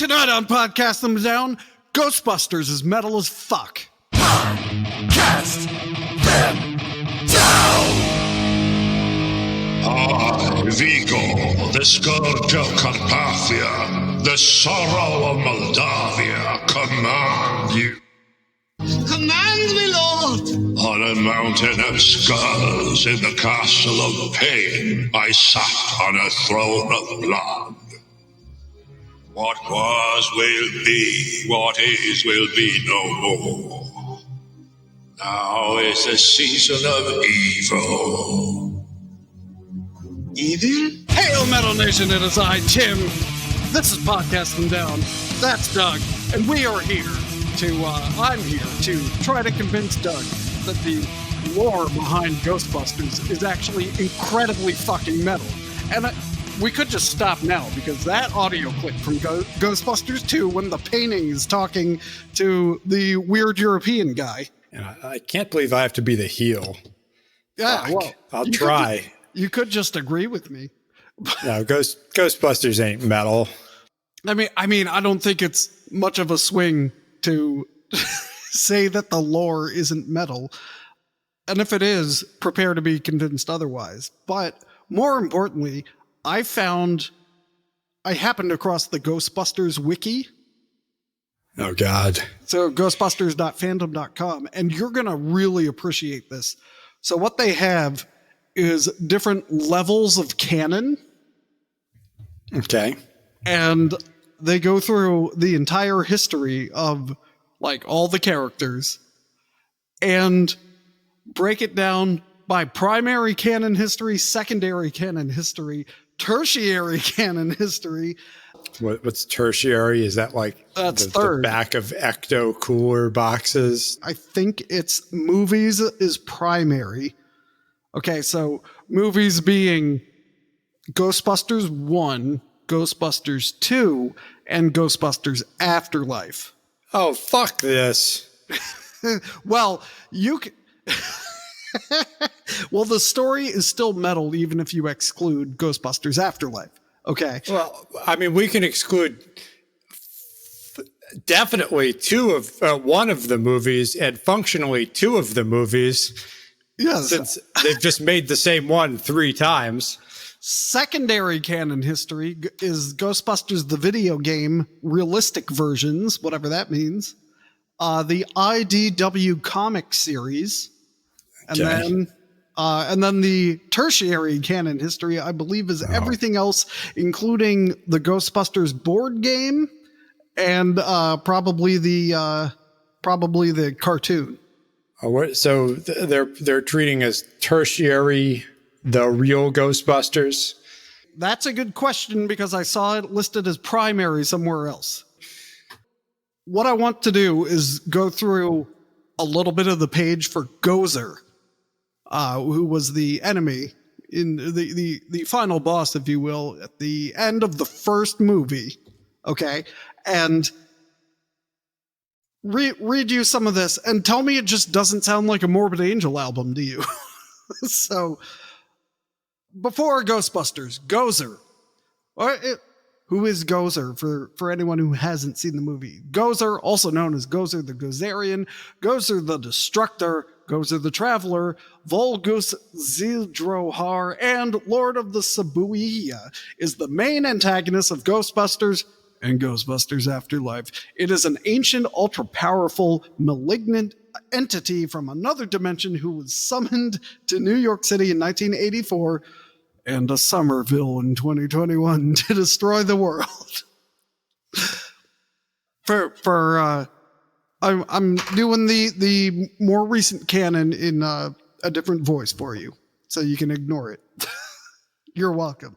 Tonight on Podcast Them Down, Ghostbusters is metal as fuck. Cast them down! I, Vigo, the scourge of Carpathia, the sorrow of Moldavia, command you. Command me, Lord! On a mountain of skulls in the castle of pain, I sat on a throne of blood. What was will be, what is will be no more. Now is the season of evil. Evil? Hail Metal Nation, it is I, Tim. This is Podcast Them Down. That's Doug. And we are here I'm here to try to convince Doug that the lore behind Ghostbusters is actually incredibly fucking metal. And we could just stop now, because that audio clip from Ghostbusters 2, when the painting is talking to the weird European guy. And I can't believe I have to be the heel. Yeah, Fuck. well, I'll try. You could just agree with me. No, Ghostbusters ain't metal. I mean, I don't think it's much of a swing to say that the lore isn't metal. And if it is, prepare to be convinced otherwise. But more importantly, I happened across the Ghostbusters wiki. Oh, God. So ghostbusters.fandom.com, and you're going to really appreciate this. So what they have is different levels of canon. Okay. And they go through the entire history of like all the characters and break it down by primary canon history, secondary canon history, tertiary canon history. What's tertiary? Is that like That's third. The back of ecto cooler boxes? I think it's movies is primary. Okay, so movies being Ghostbusters 1, Ghostbusters 2, and Ghostbusters Afterlife. Oh, fuck this. Well, you can... Well, the story is still metal even if you exclude Ghostbusters Afterlife. Okay. Well, I mean, we can exclude definitely one of the movies and functionally two of the movies. Yes. Since they've just made the same one 3 times. Secondary canon history is Ghostbusters the video game, realistic versions, whatever that means. The IDW comic series. And then the tertiary canon history, I believe, is everything else, including the Ghostbusters board game and probably the cartoon. So they're treating as tertiary the real Ghostbusters? That's a good question because I saw it listed as primary somewhere else. What I want to do is go through a little bit of the page for Gozer, who was the enemy in the final boss, if you will, at the end of the first movie. Okay, and read you some of this and tell me it just doesn't sound like a Morbid Angel album to you. So, before Ghostbusters, Gozer. Who is Gozer for anyone who hasn't seen the movie? Gozer, also known as Gozer the Gozerian, Gozer the Destructor, Gozer the Traveler, Volgus Zildrohar, and Lord of the Sabuia, is the main antagonist of Ghostbusters and Ghostbusters Afterlife. It is an ancient, ultra-powerful, malignant entity from another dimension who was summoned to New York City in 1984 and to Somerville in 2021 to destroy the world. I'm doing the more recent canon in a different voice for you, so you can ignore it. You're welcome.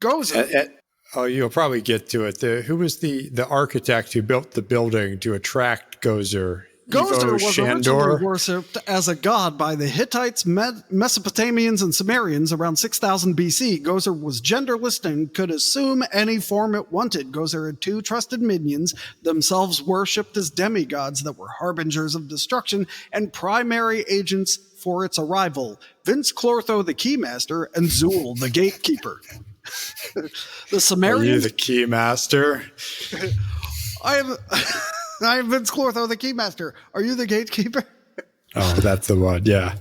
Gozer. You'll probably get to it. Who was the architect who built the building to attract Gozer? Gozer was originally worshipped as a god by the Hittites, Mesopotamians, and Sumerians around 6000 BC. Gozer was genderless and could assume any form it wanted. Gozer had 2 trusted minions, themselves worshipped as demigods that were harbingers of destruction and primary agents for its arrival. Vince Clortho, the Keymaster, and Zool, the Gatekeeper. The Are you Sumerians. the key master? I am Vince Clortho, the Keymaster. Are you the gatekeeper? Oh, that's the one. Yeah.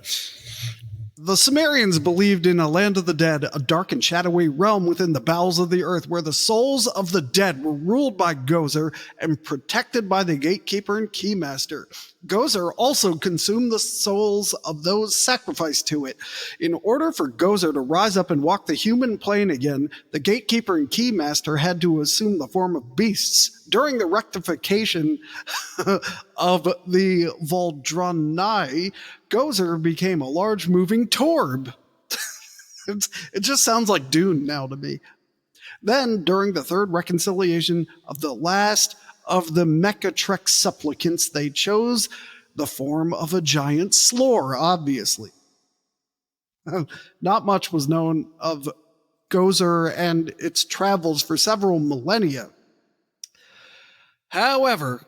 The Sumerians believed in a land of the dead, a dark and shadowy realm within the bowels of the earth where the souls of the dead were ruled by Gozer and protected by the gatekeeper and keymaster. Gozer also consumed the souls of those sacrificed to it. In order for Gozer to rise up and walk the human plane again, the gatekeeper and keymaster had to assume the form of beasts. During the rectification of the Voldranai, Gozer became a large moving torb. It just sounds like Dune now to me. Then, during the third reconciliation of the last of the Mechatrek supplicants, they chose the form of a giant slore, obviously. Not much was known of Gozer and its travels for several millennia. However,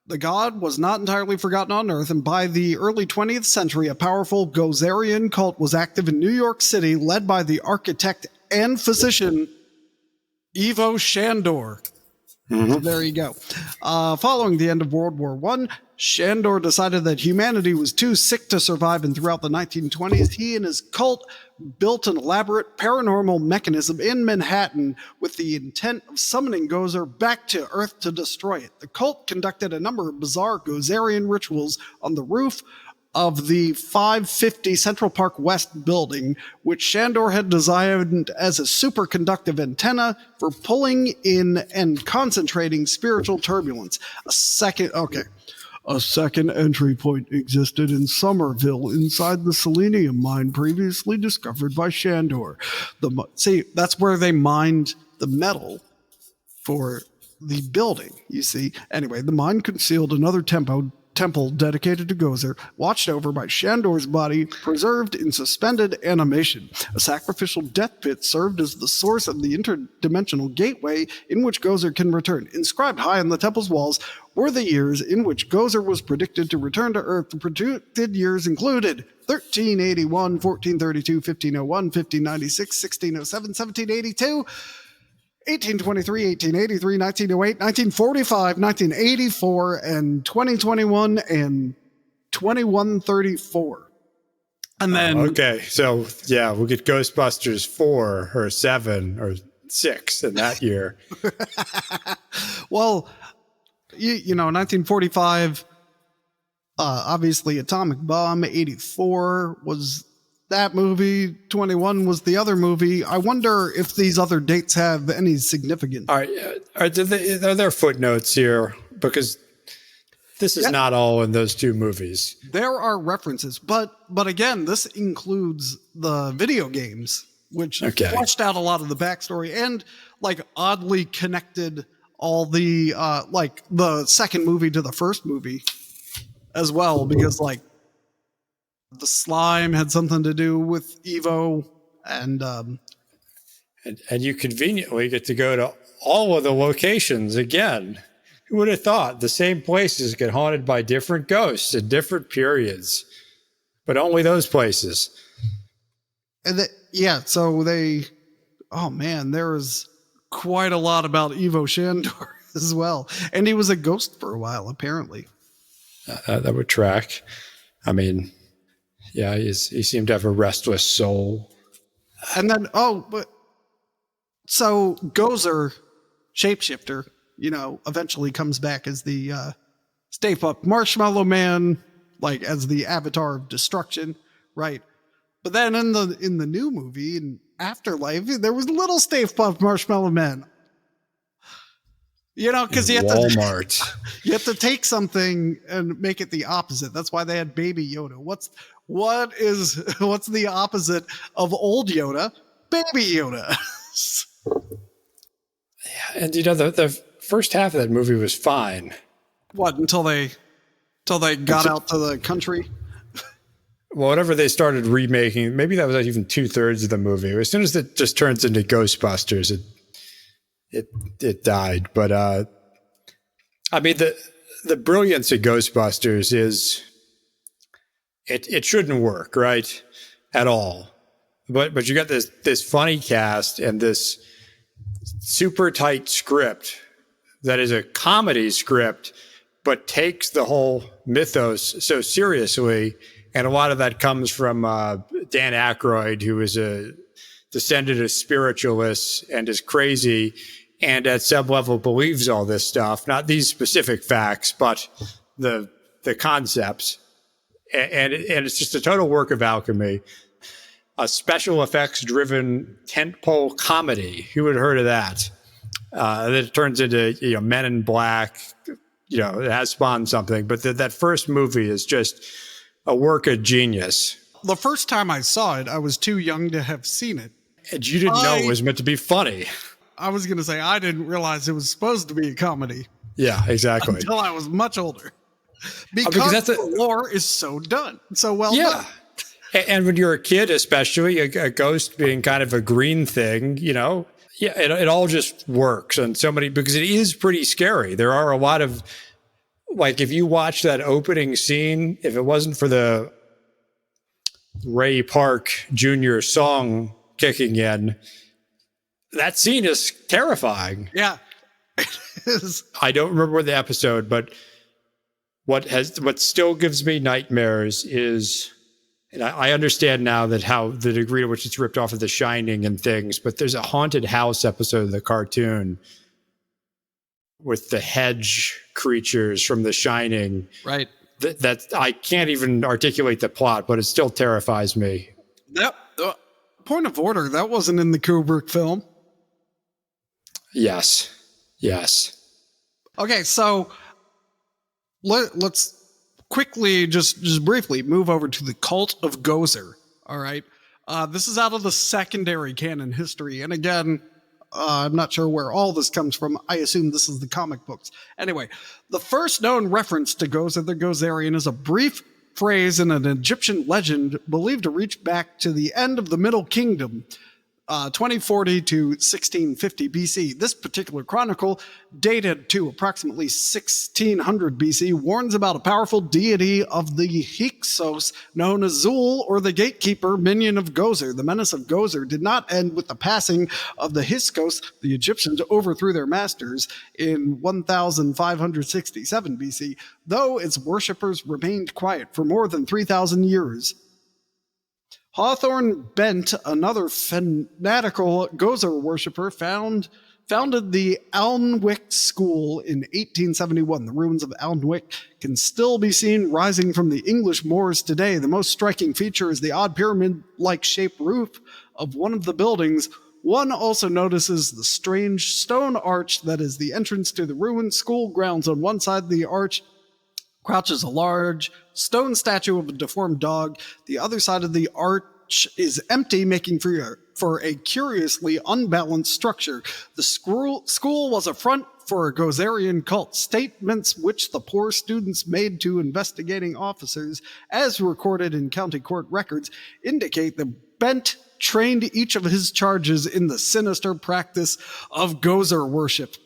the god was not entirely forgotten on Earth, and by the early 20th century, a powerful Gozerian cult was active in New York City, led by the architect and physician Ivo Shandor. So there you go. Following the end of World War I, Shandor decided that humanity was too sick to survive, and throughout the 1920s, he and his cult built an elaborate paranormal mechanism in Manhattan with the intent of summoning Gozer back to Earth to destroy it. The cult conducted a number of bizarre Gozerian rituals on the roof of the 550 Central Park West building, which Shandor had designed as a superconductive antenna for pulling in and concentrating spiritual turbulence. A second entry point existed in Somerville inside the selenium mine previously discovered by Shandor. See, that's where they mined the metal for the building, you see. Anyway, the mine concealed another temple dedicated to Gozer, watched over by Shandor's body, preserved in suspended animation. A sacrificial death pit served as the source of the interdimensional gateway in which Gozer can return. Inscribed high on the temple's walls were the years in which Gozer was predicted to return to Earth. The predicted years included 1381, 1432, 1501, 1596, 1607, 1782, 1823, 1883, 1908, 1945, 1984, and 2021, and 2134. And then... Okay, so yeah, we'll get Ghostbusters 4 or 7 or 6 in that year. Well, you know, 1945, obviously Atomic Bomb, 84 was... that movie, 21 was the other movie. I wonder if these other dates have any significance. All right, are there footnotes here? Because this is not all in those two movies. There are references, but again, this includes the video games, which fleshed out a lot of the backstory and like oddly connected all the like the second movie to the first movie as well, because like the slime had something to do with Evo, and you conveniently get to go to all of the locations again. Who would have thought the same places get haunted by different ghosts at different periods, but only those places. And so they, oh man, there was quite a lot about Ivo Shandor as well, and he was a ghost for a while apparently. That would track. I mean. Yeah, he seemed to have a restless soul. And then, so Gozer, shapeshifter, you know, eventually comes back as the Stay Puft Marshmallow Man, like as the avatar of destruction, right? But then in the new movie, in Afterlife, there was little Stay Puft Marshmallow Man. You know, because you have to take something and make it the opposite. That's why they had Baby Yoda. What's the opposite of old Yoda? Baby Yoda. Yeah, and you know the first half of that movie was fine. What, until they got out to the country? Well, whatever they started remaking, maybe that was like even 2/3 of the movie. As soon as it just turns into Ghostbusters, it died. But I mean the brilliance of Ghostbusters is it shouldn't work, right? At all. but you got this funny cast and this super tight script that is a comedy script, but takes the whole mythos so seriously. And a lot of that comes from Dan Aykroyd, who is a descendant of spiritualists and is crazy, and at some level believes all this stuff, not these specific facts, but the concepts. And it's just a total work of alchemy. A special effects driven tentpole comedy. Who would have heard of that? That turns into, Men in Black. It has spawned something, but that first movie is just a work of genius. The first time I saw it, I was too young to have seen it. And you didn't know it was meant to be funny. I was going to say, I didn't realize it was supposed to be a comedy. Yeah, exactly. Until I was much older. Because the lore is so done. So well done. And when you're a kid, especially, a ghost being kind of a green thing, it all just works. And because it is pretty scary. There are a lot of, like, if you watch that opening scene, if it wasn't for the Ray Park Jr. song kicking in, that scene is terrifying. Yeah, it is. I don't remember the episode, but what still gives me nightmares is, and I understand now that how the degree to which it's ripped off of The Shining and things, but there's a haunted house episode of the cartoon with the hedge creatures from The Shining. Right. That I can't even articulate the plot, but it still terrifies me. That point of order, that wasn't in the Kubrick film. Yes. Okay, so let's quickly, just briefly, move over to the Cult of Gozer. All right. This is out of the secondary canon history. And again, I'm not sure where all this comes from. I assume this is the comic books. Anyway, the first known reference to Gozer the Gozerian is a brief phrase in an Egyptian legend believed to reach back to the end of the Middle Kingdom, 2040 to 1650 BC. This particular chronicle, dated to approximately 1600 BC, warns about a powerful deity of the Hyksos known as Zul, or the gatekeeper, minion of Gozer. The menace of Gozer did not end with the passing of the Hyksos. The Egyptians overthrew their masters in 1567 BC, though its worshippers remained quiet for more than 3,000 years. Hawthorne Bent, another fanatical Gozer worshipper, founded the Alnwick School in 1871. The ruins of Alnwick can still be seen rising from the English moors today. The most striking feature is the odd pyramid-like shaped roof of one of the buildings. One also notices the strange stone arch that is the entrance to the ruined school grounds. On one side of the arch crouches a large stone statue of a deformed dog. The other side of the arch is empty, making for a curiously unbalanced structure. The school was a front for a Gozerian cult. Statements which the poor students made to investigating officers, as recorded in county court records, indicate that Bent trained each of his charges in the sinister practice of Gozer worship.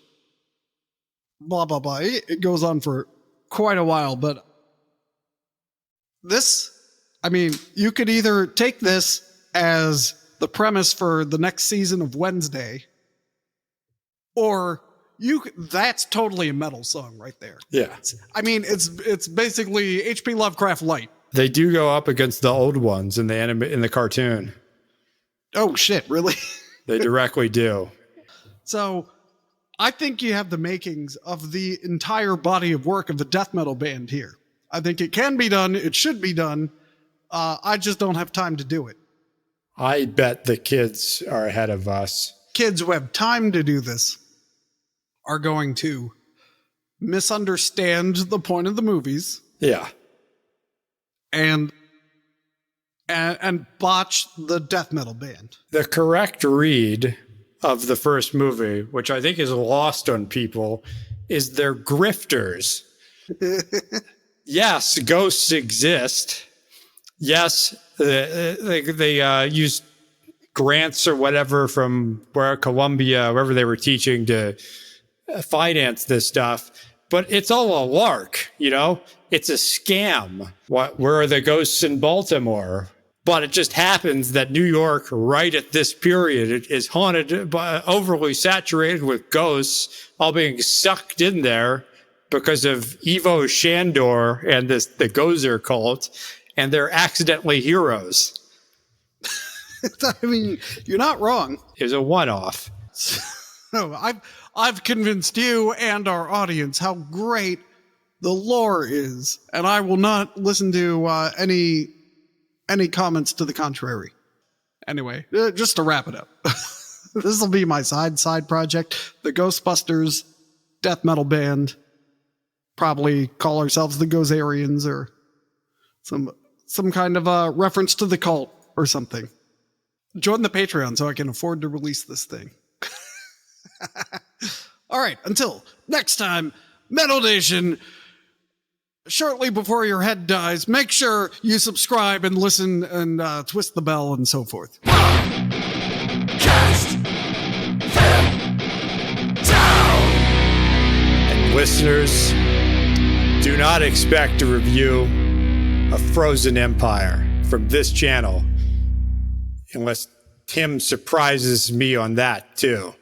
Blah, blah, blah. It goes on for quite a while, but you could either take this as the premise for the next season of Wednesday, or that's totally a metal song right there. Yeah. It's basically H.P. Lovecraft light. They do go up against the old ones in the cartoon. Oh shit, really? They directly do. So I think you have the makings of the entire body of work of the death metal band here. I think it can be done. It should be done. I just don't have time to do it. I bet the kids are ahead of us. Kids who have time to do this are going to misunderstand the point of the movies. Yeah. And botch the death metal band. The correct read of the first movie, which I think is lost on people, is they're grifters. Yes, ghosts exist. Yes, they use grants or whatever from Columbia, wherever they were teaching, to finance this stuff. But it's all a lark, It's a scam. Where are the ghosts in Baltimore? But it just happens that New York, right at this period, is haunted by overly saturated with ghosts, all being sucked in there because of Ivo Shandor and the Gozer cult, and they're accidentally heroes. I mean, you're not wrong. It was a one-off. So I've convinced you and our audience how great the lore is, and I will not listen to any comments to the contrary. Anyway, just to wrap it up, this will be my side project, the Ghostbusters death metal band. Probably call ourselves the Gozerians or some kind of a reference to the cult or something. Join the Patreon so I can afford to release this thing. All right, until next time, Metal Nation, shortly before your head dies, make sure you subscribe and listen and twist the bell and so forth. Cast them down. And listeners, do not expect to review a Frozen Empire from this channel unless Tim surprises me on that too.